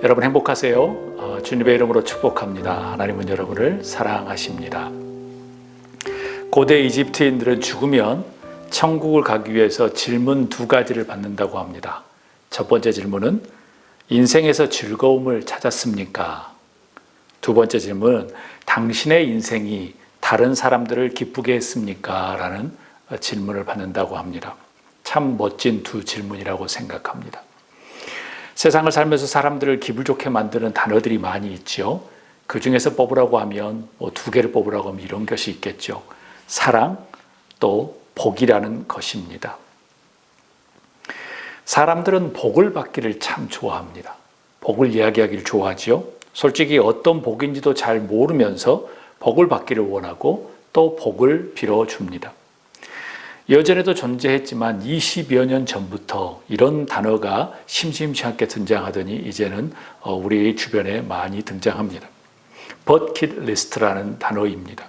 여러분 행복하세요? 주님의 이름으로 축복합니다. 하나님은 여러분을 사랑하십니다. 고대 이집트인들은 죽으면 천국을 가기 위해서 질문 두 가지를 받는다고 합니다. 첫 번째 질문은 인생에서 즐거움을 찾았습니까? 두 번째 질문은 당신의 인생이 다른 사람들을 기쁘게 했습니까? 라는 질문을 받는다고 합니다. 참 멋진 두 질문이라고 생각합니다. 세상을 살면서 사람들을 기분 좋게 만드는 단어들이 많이 있죠. 그 중에서 뽑으라고 하면 두 개를 뽑으라고 하면 이런 것이 있겠죠. 사랑, 또 복이라는 것입니다. 사람들은 복을 받기를 참 좋아합니다. 복을 이야기하기를 좋아하죠. 솔직히 어떤 복인지도 잘 모르면서 복을 받기를 원하고 또 복을 빌어줍니다. 예전에도 존재했지만 20여 년 전부터 이런 단어가 심심치 않게 등장하더니 이제는 우리 주변에 많이 등장합니다. 버킷리스트라는 단어입니다.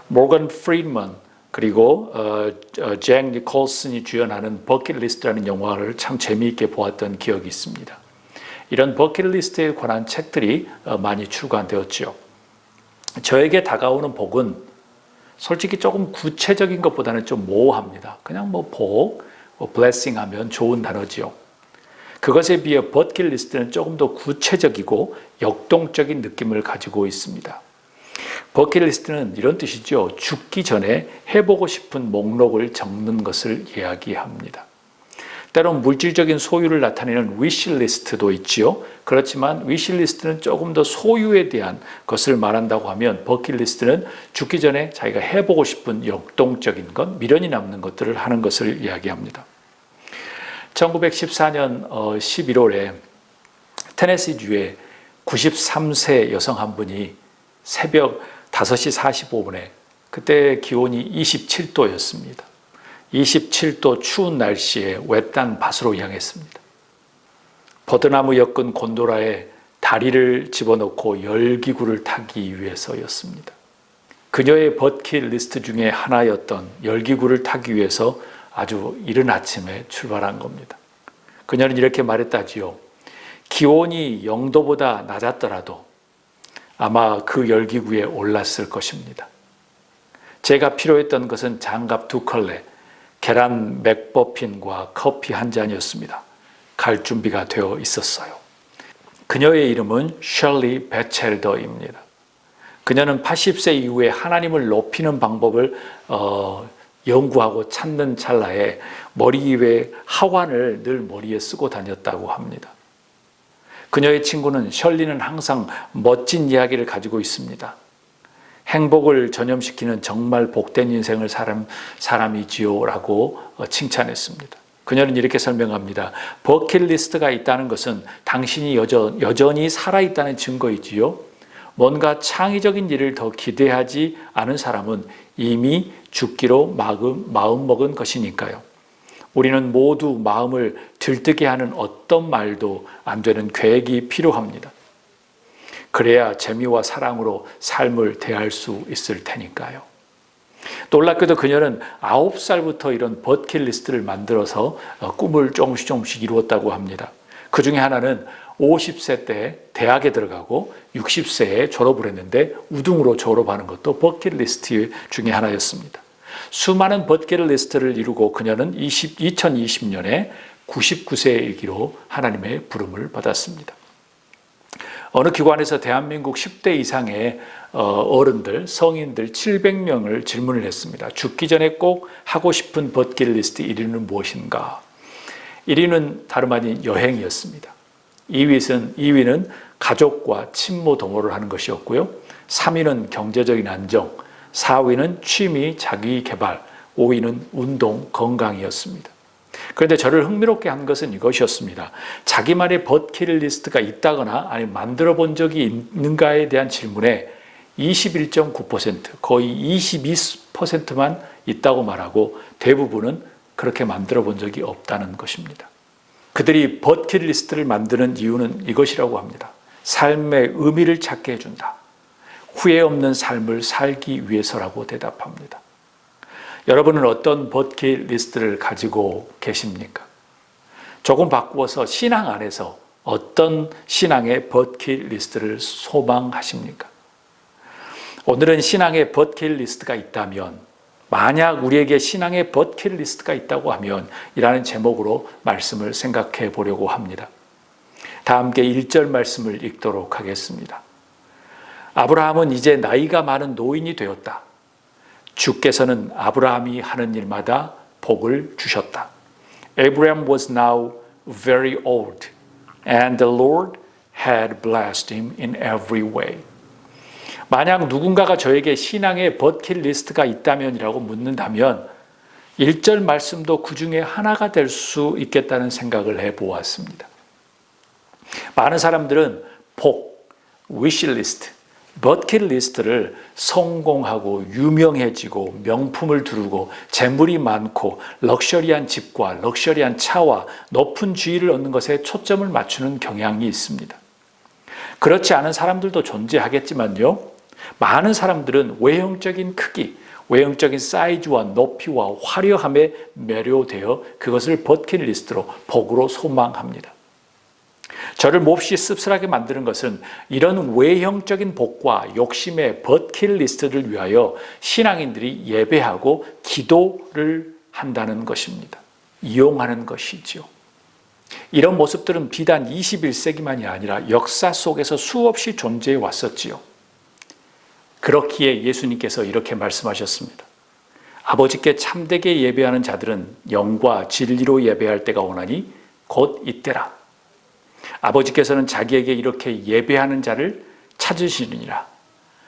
모건 프리드먼 그리고 잭 니콜슨이 주연하는 버킷리스트라는 영화를 참 재미있게 보았던 기억이 있습니다. 이런 버킷리스트에 관한 책들이 많이 출간되었죠. 저에게 다가오는 복은 솔직히 조금 구체적인 것보다는 좀 모호합니다. 그냥 복, blessing 하면 좋은 단어지요. 그것에 비해 버킷리스트는 조금 더 구체적이고 역동적인 느낌을 가지고 있습니다. 버킷리스트는 이런 뜻이죠. 죽기 전에 해보고 싶은 목록을 적는 것을 이야기합니다. 때론 물질적인 소유를 나타내는 위시리스트도 있지요. 그렇지만 위시리스트는 조금 더 소유에 대한 것을 말한다고 하면 버킷리스트는 죽기 전에 자기가 해보고 싶은 역동적인 것, 미련이 남는 것들을 하는 것을 이야기합니다. 1914년 11월에 테네시주에 93세 여성 한 분이 새벽 5시 45분에 그때 기온이 27도였습니다. 27도 추운 날씨에 외딴 밭으로 향했습니다. 버드나무 엮은 곤도라에 다리를 집어넣고 열기구를 타기 위해서였습니다. 그녀의 버킷리스트 중에 하나였던 열기구를 타기 위해서 아주 이른 아침에 출발한 겁니다. 그녀는 이렇게 말했다지요. 기온이 0도보다 낮았더라도 아마 그 열기구에 올랐을 것입니다. 제가 필요했던 것은 장갑 2컬레, 계란 맥버핀과 커피 한 잔이었습니다. 갈 준비가 되어 있었어요. 그녀의 이름은 셜리 배첼더입니다. 그녀는 80세 이후에 하나님을 높이는 방법을 연구하고 찾는 찰나에 머리 위에 하관을 늘 머리에 쓰고 다녔다고 합니다. 그녀의 친구는 셜리는 항상 멋진 이야기를 가지고 있습니다. 행복을 전염시키는 정말 복된 인생을 사람이지요 라고 칭찬했습니다. 그녀는 이렇게 설명합니다. 버킷리스트가 있다는 것은 당신이 여전히 살아있다는 증거이지요. 뭔가 창의적인 일을 더 기대하지 않은 사람은 이미 죽기로 마음먹은 것이니까요. 우리는 모두 마음을 들뜨게 하는 어떤 말도 안 되는 계획이 필요합니다. 그래야 재미와 사랑으로 삶을 대할 수 있을 테니까요. 놀랍게도 그녀는 9살부터 이런 버킷리스트를 만들어서 꿈을 조금씩 이루었다고 합니다. 그 중에 하나는 50세 때 대학에 들어가고 60세에 졸업을 했는데 우등으로 졸업하는 것도 버킷리스트 중에 하나였습니다. 수많은 버킷리스트를 이루고 그녀는 2020년에 99세이기로 하나님의 부름을 받았습니다. 어느 기관에서 대한민국 10대 이상의 어른들, 성인들 700명을 질문을 했습니다. 죽기 전에 꼭 하고 싶은 버킷리스트 1위는 무엇인가? 1위는 다름 아닌 여행이었습니다. 2위는 가족과 친모 도모를 하는 것이었고요. 3위는 경제적인 안정, 4위는 취미, 자기 개발, 5위는 운동, 건강이었습니다. 그런데 저를 흥미롭게 한 것은 이것이었습니다. 자기만의 버킷리스트가 있다거나 아니면 만들어 본 적이 있는가에 대한 질문에 21.9%, 거의 22%만 있다고 말하고 대부분은 그렇게 만들어 본 적이 없다는 것입니다. 그들이 버킷리스트를 만드는 이유는 이것이라고 합니다. 삶의 의미를 찾게 해준다. 후회 없는 삶을 살기 위해서라고 대답합니다. 여러분은 어떤 버킷리스트를 가지고 계십니까? 조금 바꾸어서 신앙 안에서 어떤 신앙의 버킷리스트를 소망하십니까? 오늘은 신앙의 버킷리스트가 있다면, 만약 우리에게 신앙의 버킷리스트가 있다고 하면 이라는 제목으로 말씀을 생각해 보려고 합니다. 다 함께 1절 말씀을 읽도록 하겠습니다. 아브라함은 이제 나이가 많은 노인이 되었다. 주께서는 아브라함이 하는 일마다 복을 주셨다. Abraham was now very old, and the Lord had blessed him in every way. 만약 누군가가 저에게 신앙의 버킷리스트가 있다면이라고 묻는다면 1절 말씀도 그 중에 하나가 될 수 있겠다는 생각을 해보았습니다. 많은 사람들은 복, 위시리스트, 버킷리스트를 성공하고 유명해지고 명품을 두르고 재물이 많고 럭셔리한 집과 럭셔리한 차와 높은 지위를 얻는 것에 초점을 맞추는 경향이 있습니다. 그렇지 않은 사람들도 존재하겠지만요, 많은 사람들은 외형적인 크기, 외형적인 사이즈와 높이와 화려함에 매료되어 그것을 버킷리스트로, 복으로 소망합니다. 저를 몹시 씁쓸하게 만드는 것은 이런 외형적인 복과 욕심의 버킷리스트를 위하여 신앙인들이 예배하고 기도를 한다는 것입니다. 이용하는 것이지요. 이런 모습들은 비단 21세기만이 아니라 역사 속에서 수없이 존재해 왔었지요. 그렇기에 예수님께서 이렇게 말씀하셨습니다. 아버지께 참되게 예배하는 자들은 영과 진리로 예배할 때가 오나니 곧 이때라. 아버지께서는 자기에게 이렇게 예배하는 자를 찾으시느니라.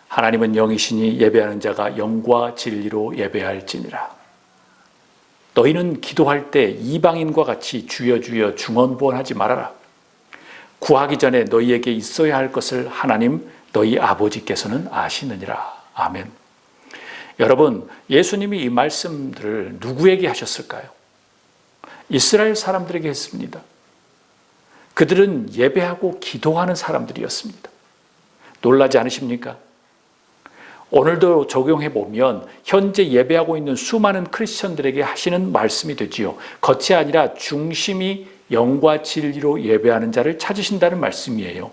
하나님은 영이시니 예배하는 자가 영과 진리로 예배할지니라. 너희는 기도할 때 이방인과 같이 주여 주여 중언부언하지 말아라. 구하기 전에 너희에게 있어야 할 것을 하나님 너희 아버지께서는 아시느니라. 아멘. 여러분, 예수님이 이 말씀들을 누구에게 하셨을까요? 이스라엘 사람들에게 했습니다. 그들은 예배하고 기도하는 사람들이었습니다. 놀라지 않으십니까? 오늘도 적용해 보면 현재 예배하고 있는 수많은 크리스천들에게 하시는 말씀이 되지요. 겉이 아니라 중심이 영과 진리로 예배하는 자를 찾으신다는 말씀이에요.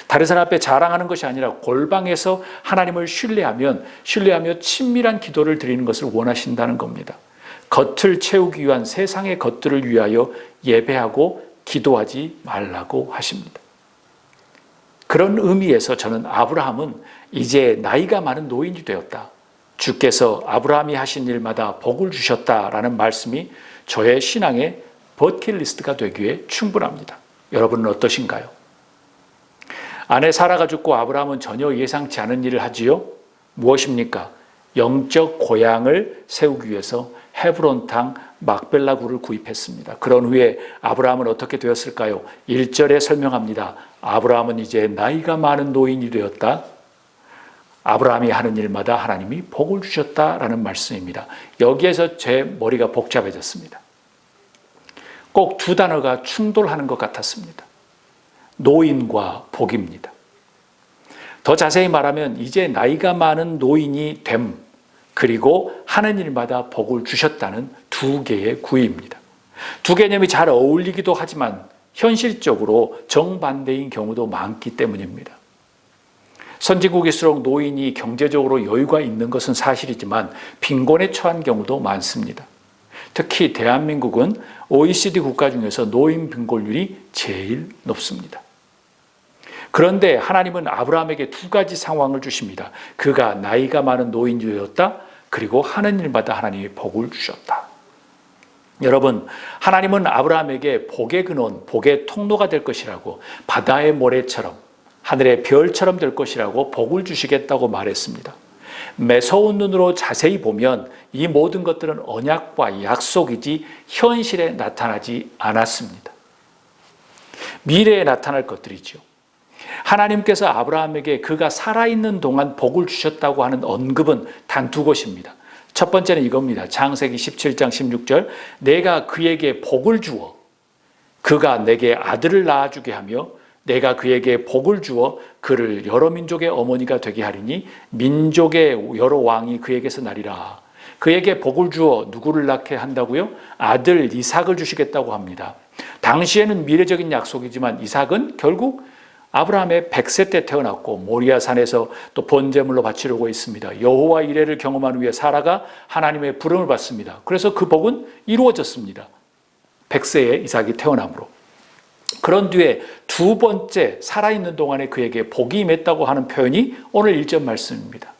다른 사람 앞에 자랑하는 것이 아니라 골방에서 하나님을 신뢰하며 친밀한 기도를 드리는 것을 원하신다는 겁니다. 겉을 채우기 위한 세상의 것들을 위하여 예배하고 기도하지 말라고 하십니다. 그런 의미에서 저는 아브라함은 이제 나이가 많은 노인이 되었다. 주께서 아브라함이 하신 일마다 복을 주셨다라는 말씀이 저의 신앙의 버킷리스트가 되기에 충분합니다. 여러분은 어떠신가요? 아내 사라가 죽고 아브라함은 전혀 예상치 않은 일을 하지요. 무엇입니까? 영적 고향을 세우기 위해서 헤브론 땅 막벨라 굴을 구입했습니다. 그런 후에 아브라함은 어떻게 되었을까요? 1절에 설명합니다. 아브라함은 이제 나이가 많은 노인이 되었다. 아브라함이 하는 일마다 하나님이 복을 주셨다라는 말씀입니다. 여기에서 제 머리가 복잡해졌습니다. 꼭 두 단어가 충돌하는 것 같았습니다. 노인과 복입니다. 더 자세히 말하면 이제 나이가 많은 노인이 됨, 그리고 하는 일마다 복을 주셨다는 두 개의 구입니다. 두 개념이 잘 어울리기도 하지만 현실적으로 정반대인 경우도 많기 때문입니다. 선진국일수록 노인이 경제적으로 여유가 있는 것은 사실이지만 빈곤에 처한 경우도 많습니다. 특히 대한민국은 OECD 국가 중에서 노인 빈곤율이 제일 높습니다. 그런데 하나님은 아브라함에게 두 가지 상황을 주십니다. 그가 나이가 많은 노인이 되었다. 그리고 하는 일마다 하나님이 복을 주셨다. 여러분, 하나님은 아브라함에게 복의 근원, 복의 통로가 될 것이라고, 바다의 모래처럼 하늘의 별처럼 될 것이라고 복을 주시겠다고 말했습니다. 매서운 눈으로 자세히 보면 이 모든 것들은 언약과 약속이지 현실에 나타나지 않았습니다. 미래에 나타날 것들이죠. 하나님께서 아브라함에게 그가 살아있는 동안 복을 주셨다고 하는 언급은 단 두 곳입니다. 첫 번째는 이겁니다. 창세기 17장 16절, 내가 그에게 복을 주어 그가 내게 아들을 낳아주게 하며 내가 그에게 복을 주어 그를 여러 민족의 어머니가 되게 하리니 민족의 여러 왕이 그에게서 나리라. 그에게 복을 주어 누구를 낳게 한다고요? 아들 이삭을 주시겠다고 합니다. 당시에는 미래적인 약속이지만 이삭은 결국 아브라함의 100세 때 태어났고 모리아 산에서 또 번제물로 바치려고 했습니다. 여호와 이레를 경험한 후에 사라가 하나님의 부름을 받습니다. 그래서 그 복은 이루어졌습니다. 100세에 이삭이 태어남으로. 그런 뒤에 두 번째 살아있는 동안에 그에게 복이 임했다고 하는 표현이 오늘 1절 말씀입니다.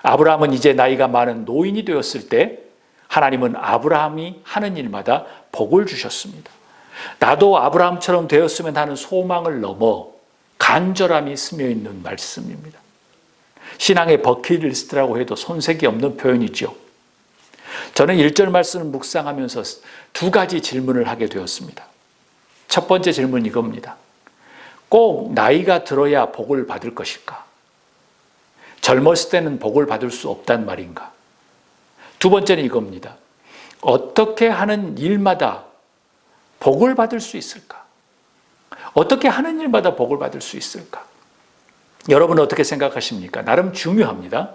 아브라함은 이제 나이가 많은 노인이 되었을 때 하나님은 아브라함이 하는 일마다 복을 주셨습니다. 나도 아브라함처럼 되었으면 하는 소망을 넘어 간절함이 스며 있는 말씀입니다. 신앙의 버킷리스트라고 해도 손색이 없는 표현이죠. 저는 1절 말씀을 묵상하면서 두 가지 질문을 하게 되었습니다. 첫 번째 질문은 이겁니다. 꼭 나이가 들어야 복을 받을 것일까? 젊었을 때는 복을 받을 수 없단 말인가? 두 번째는 이겁니다. 어떻게 하는 일마다 복을 받을 수 있을까? 어떻게 하는 일마다 복을 받을 수 있을까? 여러분은 어떻게 생각하십니까? 나름 중요합니다.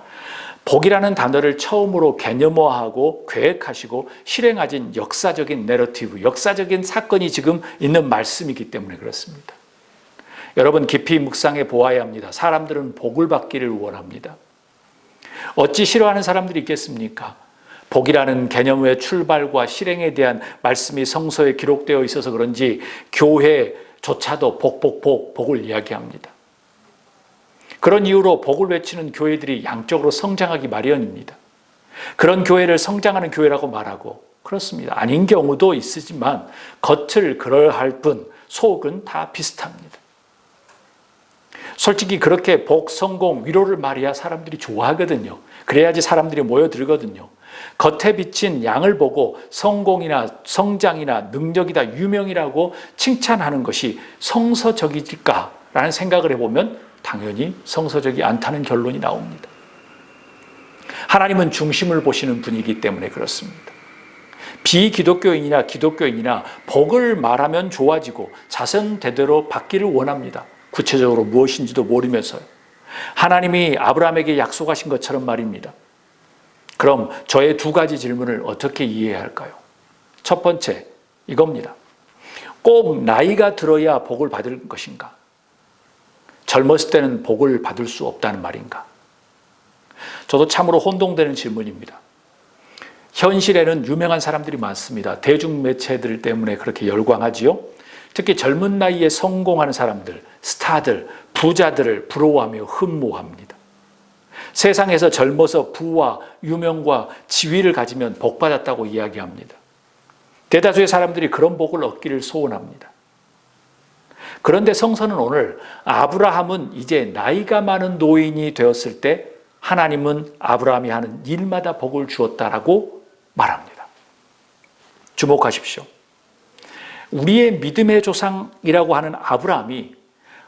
복이라는 단어를 처음으로 개념화하고 계획하시고 실행하신 역사적인 내러티브, 역사적인 사건이 지금 있는 말씀이기 때문에 그렇습니다. 여러분 깊이 묵상해 보아야 합니다. 사람들은 복을 받기를 원합니다. 어찌 싫어하는 사람들이 있겠습니까? 복이라는 개념의 출발과 실행에 대한 말씀이 성서에 기록되어 있어서 그런지 교회조차도 복을 이야기합니다. 그런 이유로 복을 외치는 교회들이 양적으로 성장하기 마련입니다. 그런 교회를 성장하는 교회라고 말하고 그렇습니다. 아닌 경우도 있으지만 겉을 그러할 뿐 속은 다 비슷합니다. 솔직히 그렇게 복, 성공, 위로를 말해야 사람들이 좋아하거든요. 그래야지 사람들이 모여들거든요. 겉에 비친 양을 보고 성공이나 성장이나 능력이다, 유명이라고 칭찬하는 것이 성서적일까라는 생각을 해보면 당연히 성서적이 않다는 결론이 나옵니다. 하나님은 중심을 보시는 분이기 때문에 그렇습니다. 비기독교인이나 기독교인이나 복을 말하면 좋아지고 자선대대로 받기를 원합니다. 구체적으로 무엇인지도 모르면서요. 하나님이 아브라함에게 약속하신 것처럼 말입니다. 그럼 저의 두 가지 질문을 어떻게 이해해야 할까요? 첫 번째, 이겁니다. 꼭 나이가 들어야 복을 받을 것인가? 젊었을 때는 복을 받을 수 없다는 말인가? 저도 참으로 혼동되는 질문입니다. 현실에는 유명한 사람들이 많습니다. 대중매체들 때문에 그렇게 열광하지요. 특히 젊은 나이에 성공하는 사람들, 스타들, 부자들을 부러워하며 흠모합니다. 세상에서 젊어서 부와 유명과 지위를 가지면 복받았다고 이야기합니다. 대다수의 사람들이 그런 복을 얻기를 소원합니다. 그런데 성서는 오늘 아브라함은 이제 나이가 많은 노인이 되었을 때 하나님은 아브라함이 하는 일마다 복을 주었다라고 말합니다. 주목하십시오. 우리의 믿음의 조상이라고 하는 아브라함이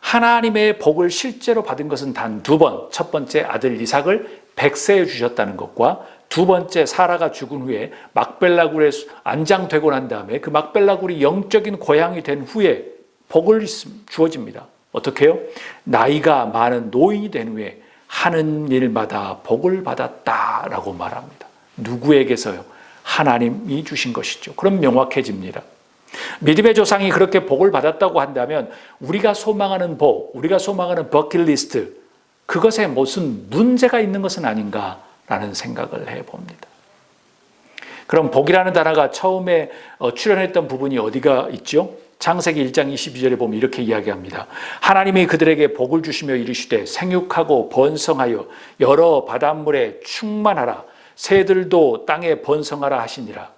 하나님의 복을 실제로 받은 것은 단 두 번. 첫 번째 아들 이삭을 100세에 주셨다는 것과 두 번째 사라가 죽은 후에 막벨라굴에 안장되고 난 다음에 그 막벨라굴이 영적인 고향이 된 후에 복을 주어집니다. 어떻게 해요? 나이가 많은 노인이 된 후에 하는 일마다 복을 받았다라고 말합니다. 누구에게서요? 하나님이 주신 것이죠. 그럼 명확해집니다. 믿음의 조상이 그렇게 복을 받았다고 한다면 우리가 소망하는 복, 우리가 소망하는 버킷리스트, 그것에 무슨 문제가 있는 것은 아닌가라는 생각을 해봅니다. 그럼 복이라는 단어가 처음에 출현했던 부분이 어디가 있죠? 창세기 1장 22절에 보면 이렇게 이야기합니다. 하나님이 그들에게 복을 주시며 이르시되 생육하고 번성하여 여러 바닷물에 충만하라, 새들도 땅에 번성하라 하시니라.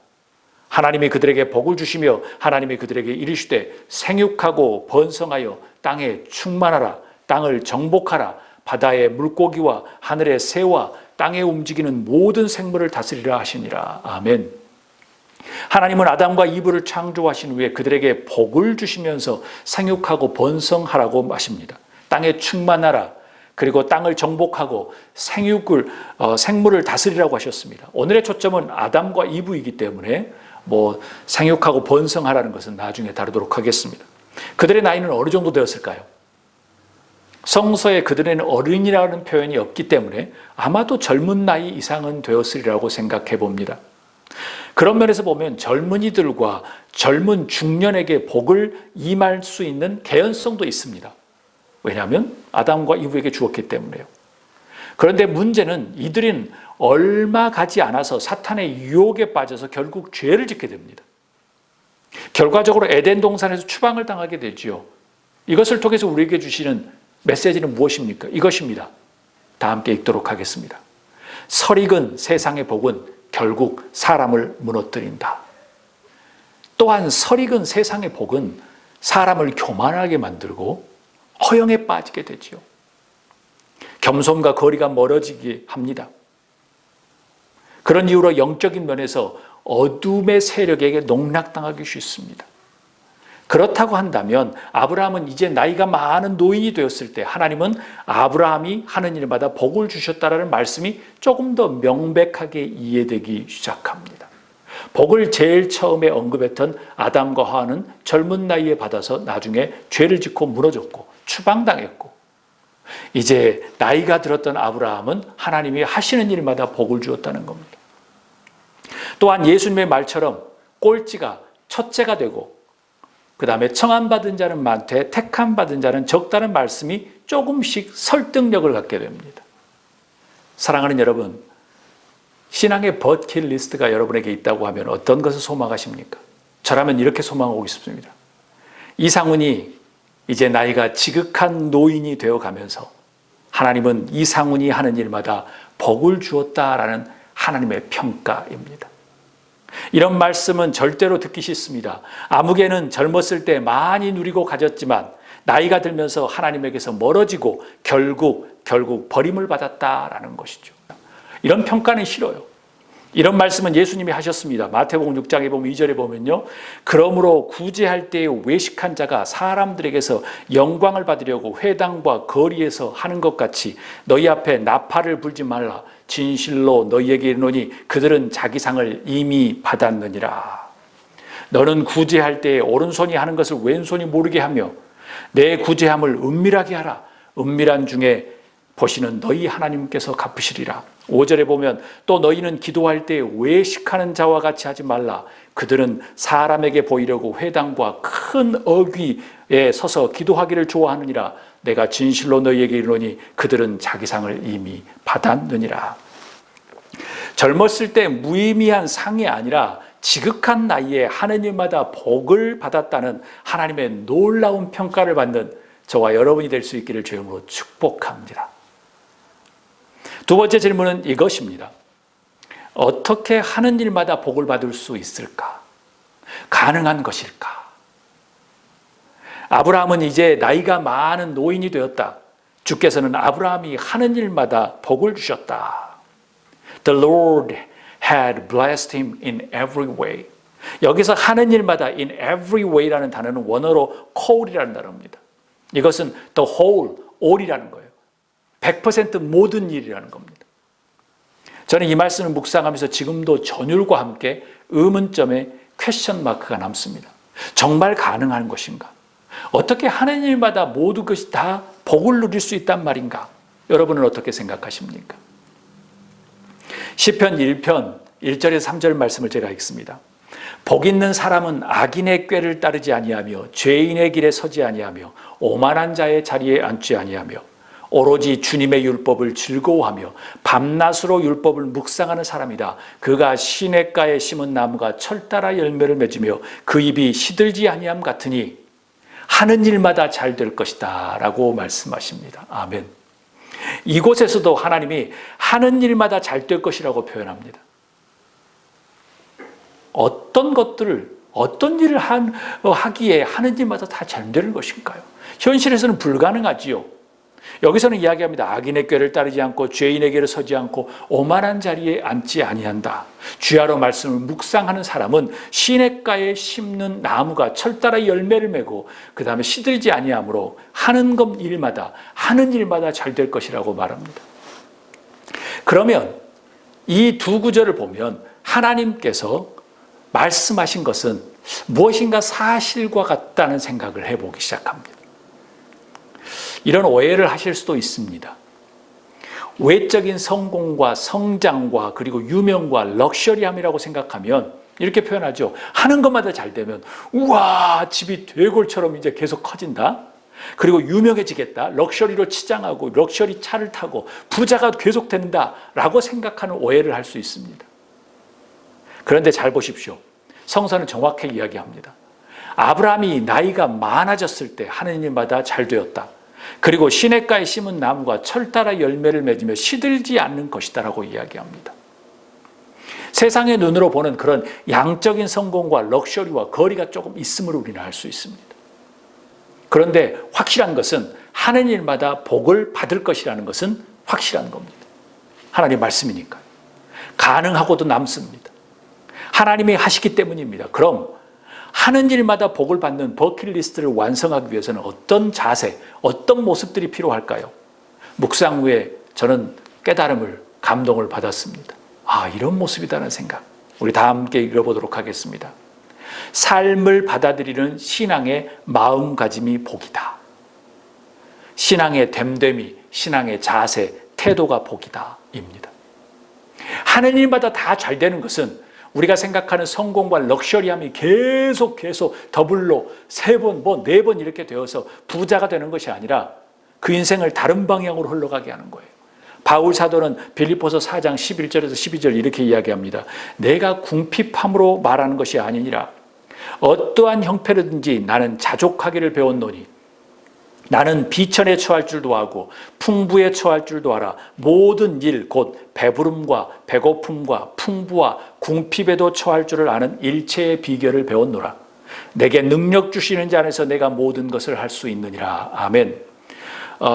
하나님이 그들에게 복을 주시며 하나님이 그들에게 이르시되 생육하고 번성하여 땅에 충만하라, 땅을 정복하라, 바다의 물고기와 하늘의 새와 땅에 움직이는 모든 생물을 다스리라 하시니라. 아멘. 하나님은 아담과 이브를 창조하신 후에 그들에게 복을 주시면서 생육하고 번성하라고 하십니다. 땅에 충만하라, 그리고 땅을 정복하고 생물을 다스리라고 하셨습니다. 오늘의 초점은 아담과 이브이기 때문에 생육하고 번성하라는 것은 나중에 다루도록 하겠습니다. 그들의 나이는 어느 정도 되었을까요? 성서에 그들에는 어른이라는 표현이 없기 때문에 아마도 젊은 나이 이상은 되었으리라고 생각해 봅니다. 그런 면에서 보면 젊은이들과 젊은 중년에게 복을 임할 수 있는 개연성도 있습니다. 왜냐하면 아담과 이브에게 주었기 때문에요. 그런데 문제는 이들은 얼마 가지 않아서 사탄의 유혹에 빠져서 결국 죄를 짓게 됩니다. 결과적으로 에덴 동산에서 추방을 당하게 되지요. 이것을 통해서 우리에게 주시는 메시지는 무엇입니까? 이것입니다. 다 함께 읽도록 하겠습니다. 설익은 세상의 복은 결국 사람을 무너뜨린다. 또한 설익은 세상의 복은 사람을 교만하게 만들고 허영에 빠지게 되지요. 겸손과 거리가 멀어지게 합니다. 그런 이유로 영적인 면에서 어둠의 세력에게 농락당하기 쉽습니다. 그렇다고 한다면 아브라함은 이제 나이가 많은 노인이 되었을 때 하나님은 아브라함이 하는 일마다 복을 주셨다라는 말씀이 조금 더 명백하게 이해되기 시작합니다. 복을 제일 처음에 언급했던 아담과 하와는 젊은 나이에 받아서 나중에 죄를 짓고 무너졌고 추방당했고, 이제 나이가 들었던 아브라함은 하나님이 하시는 일마다 복을 주었다는 겁니다. 또한 예수님의 말처럼 꼴찌가 첫째가 되고 그 다음에 청함받은 자는 많되 택함받은 자는 적다는 말씀이 조금씩 설득력을 갖게 됩니다. 사랑하는 여러분, 신앙의 버킷리스트가 여러분에게 있다고 하면 어떤 것을 소망하십니까? 저라면 이렇게 소망하고 싶습니다. 이상훈이 이제 나이가 지극한 노인이 되어가면서 하나님은 이상훈이 하는 일마다 복을 주었다라는 하나님의 평가입니다. 이런 말씀은 절대로 듣기 싫습니다. 아무개는 젊었을 때 많이 누리고 가졌지만 나이가 들면서 하나님에게서 멀어지고 결국 버림을 받았다라는 것이죠. 이런 평가는 싫어요. 이런 말씀은 예수님이 하셨습니다. 마태복음 6장에 보면 2절에 보면요. 그러므로 구제할 때에 외식한 자가 사람들에게서 영광을 받으려고 회당과 거리에서 하는 것 같이 너희 앞에 나팔을 불지 말라. 진실로 너희에게 이르노니 그들은 자기 상을 이미 받았느니라. 너는 구제할 때에 오른손이 하는 것을 왼손이 모르게 하며 내 구제함을 은밀하게 하라. 은밀한 중에 보시는 너희 하나님께서 갚으시리라. 5절에 보면 또 너희는 기도할 때 외식하는 자와 같이 하지 말라. 그들은 사람에게 보이려고 회당과 큰 어귀에 서서 기도하기를 좋아하느니라. 내가 진실로 너희에게 이르노니 그들은 자기 상을 이미 받았느니라. 젊었을 때 무의미한 상이 아니라 지극한 나이에 하느님마다 복을 받았다는 하나님의 놀라운 평가를 받는 저와 여러분이 될 수 있기를 주님으로 축복합니다. 두 번째 질문은 이것입니다. 어떻게 하는 일마다 복을 받을 수 있을까? 가능한 것일까? 아브라함은 이제 나이가 많은 노인이 되었다. 주께서는 아브라함이 하는 일마다 복을 주셨다. The Lord had blessed him in every way. 여기서 하는 일마다 in every way라는 단어는 원어로 whole이라는 단어입니다. 이것은 the whole, all이라는 거예요. 100% 모든 일이라는 겁니다. 저는 이 말씀을 묵상하면서 지금도 전율과 함께 의문점에 퀘스천 마크가 남습니다. 정말 가능한 것인가? 어떻게 하는 일마다 모두 것이 다 복을 누릴 수 있단 말인가? 여러분은 어떻게 생각하십니까? 시편 1편 1절에서 3절 말씀을 제가 읽습니다. 복 있는 사람은 악인의 꾀를 따르지 아니하며 죄인의 길에 서지 아니하며 오만한 자의 자리에 앉지 아니하며 오로지 주님의 율법을 즐거워하며 밤낮으로 율법을 묵상하는 사람이다. 그가 시냇가에 심은 나무가 철따라 열매를 맺으며 그 잎이 시들지 아니함 같으니 하는 일마다 잘 될 것이다 라고 말씀하십니다. 아멘. 이곳에서도 하나님이 하는 일마다 잘 될 것이라고 표현합니다. 어떤 일을 하기에 하는 일마다 다 잘 되는 것인가요? 현실에서는 불가능하지요. 여기서는 이야기합니다. 악인의 꾀를 따르지 않고 죄인의 길을 서지 않고 오만한 자리에 앉지 아니한다. 주야로 말씀을 묵상하는 사람은 시냇가에 심는 나무가 철따라 열매를 메고 그 다음에 시들지 아니하므로 하는 일마다 잘 될 것이라고 말합니다. 그러면 이 두 구절을 보면 하나님께서 말씀하신 것은 무엇인가 사실과 같다는 생각을 해보기 시작합니다. 이런 오해를 하실 수도 있습니다. 외적인 성공과 성장과 그리고 유명과 럭셔리함이라고 생각하면 이렇게 표현하죠. 하는 것마다 잘 되면 우와 집이 대골처럼 이제 계속 커진다. 그리고 유명해지겠다. 럭셔리로 치장하고 럭셔리 차를 타고 부자가 계속 된다라고 생각하는 오해를 할 수 있습니다. 그런데 잘 보십시오. 성서는 정확하게 이야기합니다. 아브라함이 나이가 많아졌을 때 하는 일마다 잘 되었다. 그리고 시냇가에 심은 나무가 철 따라 열매를 맺으며 시들지 않는 것이다라고 이야기합니다. 세상의 눈으로 보는 그런 양적인 성공과 럭셔리와 거리가 조금 있음을 우리는 알 수 있습니다. 그런데 확실한 것은 하는 일마다 복을 받을 것이라는 것은 확실한 겁니다. 하나님 말씀이니까요. 가능하고도 남습니다. 하나님이 하시기 때문입니다. 그럼 하는 일마다 복을 받는 버킷리스트를 완성하기 위해서는 어떤 자세, 어떤 모습들이 필요할까요? 묵상 후에 저는 깨달음을, 감동을 받았습니다. 아, 이런 모습이다라는 생각. 우리 다 함께 읽어보도록 하겠습니다. 삶을 받아들이는 신앙의 마음가짐이 복이다. 신앙의 됨됨이, 신앙의 자세, 태도가 복이다. 입니다. 하는 일마다 다 잘 되는 것은 우리가 생각하는 성공과 럭셔리함이 계속 더블로 3번, 4번 이렇게 되어서 부자가 되는 것이 아니라 그 인생을 다른 방향으로 흘러가게 하는 거예요. 바울 사도는 빌립보서 4장 11절에서 12절 이렇게 이야기합니다. 내가 궁핍함으로 말하는 것이 아니니라. 어떠한 형편이든지 나는 자족하기를 배웠노니 나는 비천에 처할 줄도 하고 풍부에 처할 줄도 알아. 모든 일 곧 배부름과 배고픔과 풍부와 궁핍에도 처할 줄을 아는 일체의 비결을 배웠노라. 내게 능력 주시는 자 안에서 내가 모든 것을 할 수 있느니라. 아멘.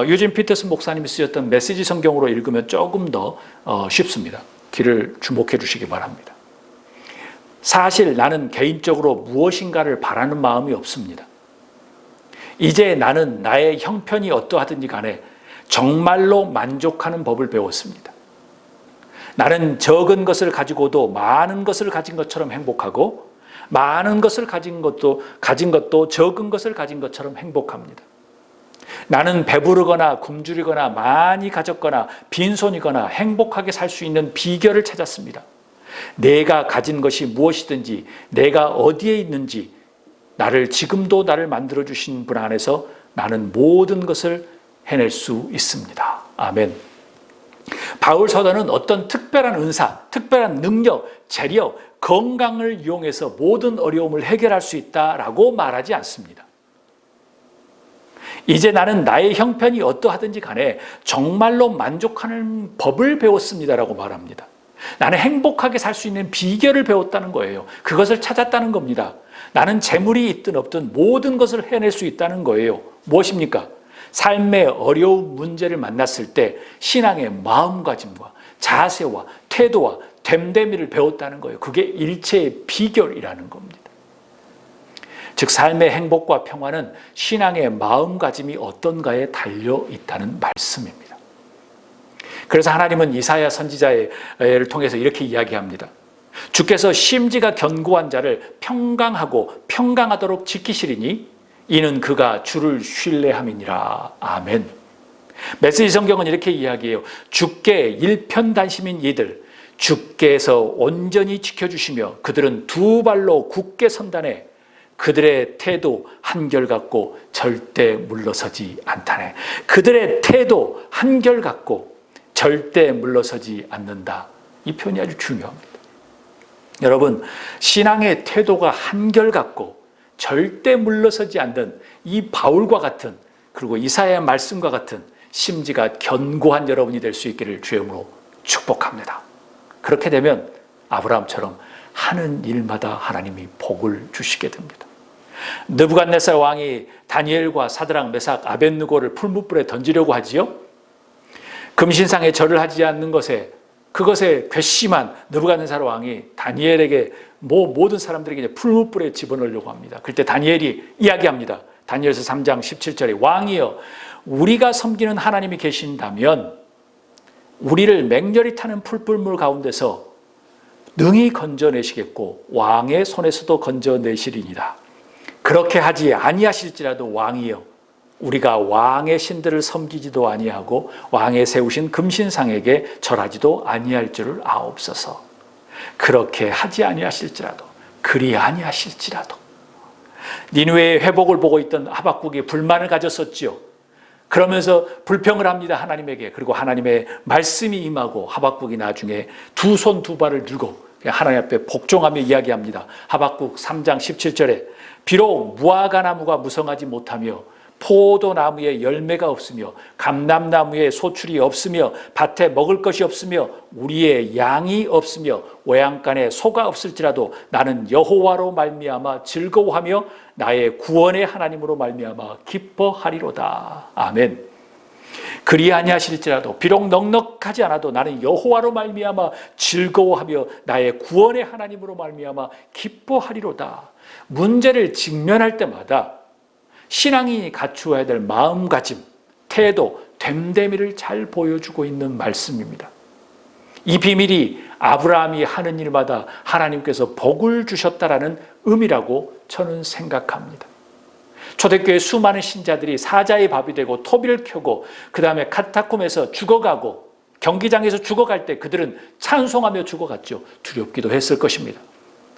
유진 피터슨 목사님이 쓰셨던 메시지 성경으로 읽으면 조금 더 쉽습니다. 귀를 주목해 주시기 바랍니다. 사실 나는 개인적으로 무엇인가를 바라는 마음이 없습니다. 이제 나는 나의 형편이 어떠하든지 간에 정말로 만족하는 법을 배웠습니다. 나는 적은 것을 가지고도 많은 것을 가진 것처럼 행복하고 많은 것을 가진 것도 적은 것을 가진 것처럼 행복합니다. 나는 배부르거나 굶주리거나 많이 가졌거나 빈손이거나 행복하게 살 수 있는 비결을 찾았습니다. 내가 가진 것이 무엇이든지 내가 어디에 있는지 지금도 나를 만들어주신 분 안에서 나는 모든 것을 해낼 수 있습니다. 아멘. 바울 사도는 어떤 특별한 은사, 특별한 능력, 재력, 건강을 이용해서 모든 어려움을 해결할 수 있다라고 말하지 않습니다. 이제 나는 나의 형편이 어떠하든지 간에 정말로 만족하는 법을 배웠습니다라고 말합니다. 나는 행복하게 살 수 있는 비결을 배웠다는 거예요. 그것을 찾았다는 겁니다. 나는 재물이 있든 없든 모든 것을 해낼 수 있다는 거예요. 무엇입니까? 삶의 어려운 문제를 만났을 때 신앙의 마음가짐과 자세와 태도와 됨됨이를 배웠다는 거예요. 그게 일체의 비결이라는 겁니다. 즉 삶의 행복과 평화는 신앙의 마음가짐이 어떤가에 달려 있다는 말씀입니다. 그래서 하나님은 이사야 선지자를 통해서 이렇게 이야기합니다. 주께서 심지가 견고한 자를 평강하고 평강하도록 지키시리니 이는 그가 주를 신뢰함이니라. 아멘. 메시지 성경은 이렇게 이야기해요. 주께 일편단심인 이들 주께서 온전히 지켜주시며 그들은 두 발로 굳게 선다네. 그들의 태도 한결같고 절대 물러서지 않다네. 그들의 태도 한결같고 절대 물러서지 않는다. 이 표현이 아주 중요합니다. 여러분, 신앙의 태도가 한결같고 절대 물러서지 않는 이 바울과 같은, 그리고 이사야의 말씀과 같은 심지가 견고한 여러분이 될 수 있기를 주님으로 축복합니다. 그렇게 되면 아브라함처럼 하는 일마다 하나님이 복을 주시게 됩니다. 느부갓네살 왕이 다니엘과 사드락, 메삭, 아벳느고를 풀무불에 던지려고 하지요. 금신상에 절을 하지 않는 그것에 괘씸한 느부갓네살 왕이 다니엘에게 모든 사람들에게 이제 풀무불에 집어넣으려고 합니다. 그때 다니엘이 이야기합니다. 다니엘서 3장 17절에 왕이여 우리가 섬기는 하나님이 계신다면 우리를 맹렬히 타는 풀불물 가운데서 능히 건져내시겠고 왕의 손에서도 건져내시리니라. 그렇게 하지 아니하실지라도 왕이여 우리가 왕의 신들을 섬기지도 아니하고 왕의 세우신 금신상에게 절하지도 아니할 줄을 아옵소서. 그렇게 하지 아니하실지라도 그리 아니하실지라도. 니느웨의 회복을 보고 있던 하박국이 불만을 가졌었지요. 그러면서 불평을 합니다, 하나님에게. 그리고 하나님의 말씀이 임하고 하박국이 나중에 두 손 두 발을 들고 하나님 앞에 복종하며 이야기합니다. 하박국 3장 17절에 비록 무화과 나무가 무성하지 못하며 포도나무에 열매가 없으며 감람나무에 소출이 없으며 밭에 먹을 것이 없으며 우리의 양이 없으며 외양간에 소가 없을지라도 나는 여호와로 말미암아 즐거워하며 나의 구원의 하나님으로 말미암아 기뻐하리로다. 아멘. 그리 아니하실지라도 비록 넉넉하지 않아도 나는 여호와로 말미암아 즐거워하며 나의 구원의 하나님으로 말미암아 기뻐하리로다. 문제를 직면할 때마다 신앙인이 갖추어야 될 마음가짐, 태도, 됨됨이를 잘 보여주고 있는 말씀입니다. 이 비밀이 아브라함이 하는 일마다 하나님께서 복을 주셨다라는 의미라고 저는 생각합니다. 초대교회 수많은 신자들이 사자의 밥이 되고 토비를 켜고 그 다음에 카타콤에서 죽어가고 경기장에서 죽어갈 때 그들은 찬송하며 죽어갔죠. 두렵기도 했을 것입니다.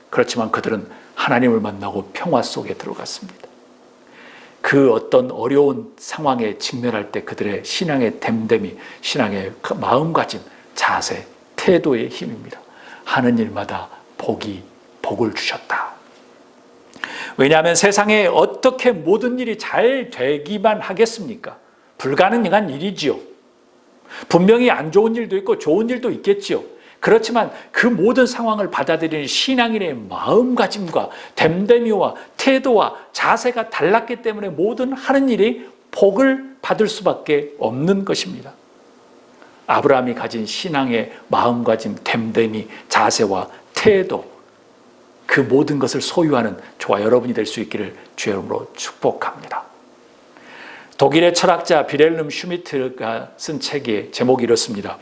그렇지만 그들은 하나님을 만나고 평화 속에 들어갔습니다. 그 어떤 어려운 상황에 직면할 때 그들의 신앙의 됨됨이, 신앙의 마음가짐, 자세, 태도의 힘입니다. 하는 일마다 복을 주셨다. 왜냐하면 세상에 어떻게 모든 일이 잘 되기만 하겠습니까? 불가능한 일이지요. 분명히 안 좋은 일도 있고 좋은 일도 있겠지요. 그렇지만 그 모든 상황을 받아들이는 신앙인의 마음가짐과 됨됨이와 태도와 자세가 달랐기 때문에 모든 하는 일이 복을 받을 수밖에 없는 것입니다. 아브라함이 가진 신앙의 마음가짐, 됨됨이, 자세와 태도, 그 모든 것을 소유하는 저와 여러분이 될 수 있기를 주의 이름으로 축복합니다. 독일의 철학자 빌헬름 슈미트가 쓴 책의 제목이 이렇습니다.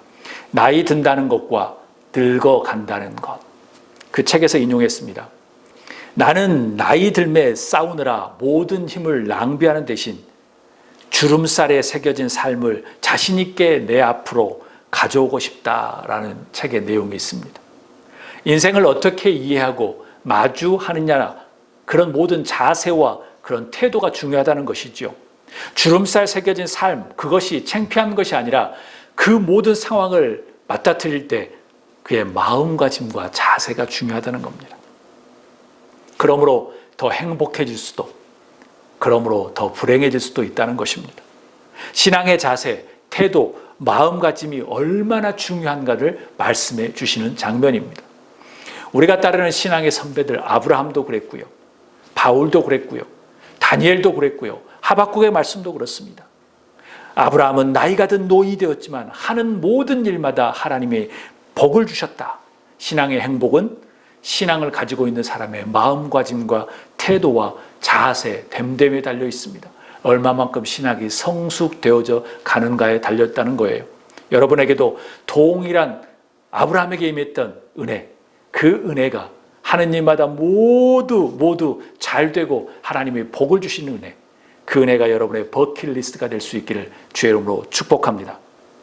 나이 든다는 것과 늙어간다는 것. 그 책에서 인용했습니다. 나는 나이 들매 싸우느라 모든 힘을 낭비하는 대신 주름살에 새겨진 삶을 자신 있게 내 앞으로 가져오고 싶다라는 책의 내용이 있습니다. 인생을 어떻게 이해하고 마주하느냐, 그런 모든 자세와 그런 태도가 중요하다는 것이죠. 주름살 새겨진 삶, 그것이 창피한 것이 아니라 그 모든 상황을 맞닥뜨릴 때 그의 마음가짐과 자세가 중요하다는 겁니다. 그러므로 더 행복해질 수도, 그러므로 더 불행해질 수도 있다는 것입니다. 신앙의 자세, 태도, 마음가짐이 얼마나 중요한가를 말씀해 주시는 장면입니다. 우리가 따르는 신앙의 선배들, 아브라함도 그랬고요, 바울도 그랬고요, 다니엘도 그랬고요, 하박국의 말씀도 그렇습니다. 아브라함은 나이가 든 노인이 되었지만 하는 모든 일마다 하나님의 복을 주셨다. 신앙의 행복은 신앙을 가지고 있는 사람의 마음가짐과 태도와 자세, 됨됨이에 달려 있습니다. 얼마만큼 신학이 성숙되어져 가는가에 달렸다는 거예요. 여러분에게도 동일한 아브라함에게 임했던 은혜, 그 은혜가 하는 일마다 모두 잘 되고 하나님의 복을 주시는 은혜, 그 은혜가 여러분의 버킷리스트가 될 수 있기를 주의 이름으로 축복합니다.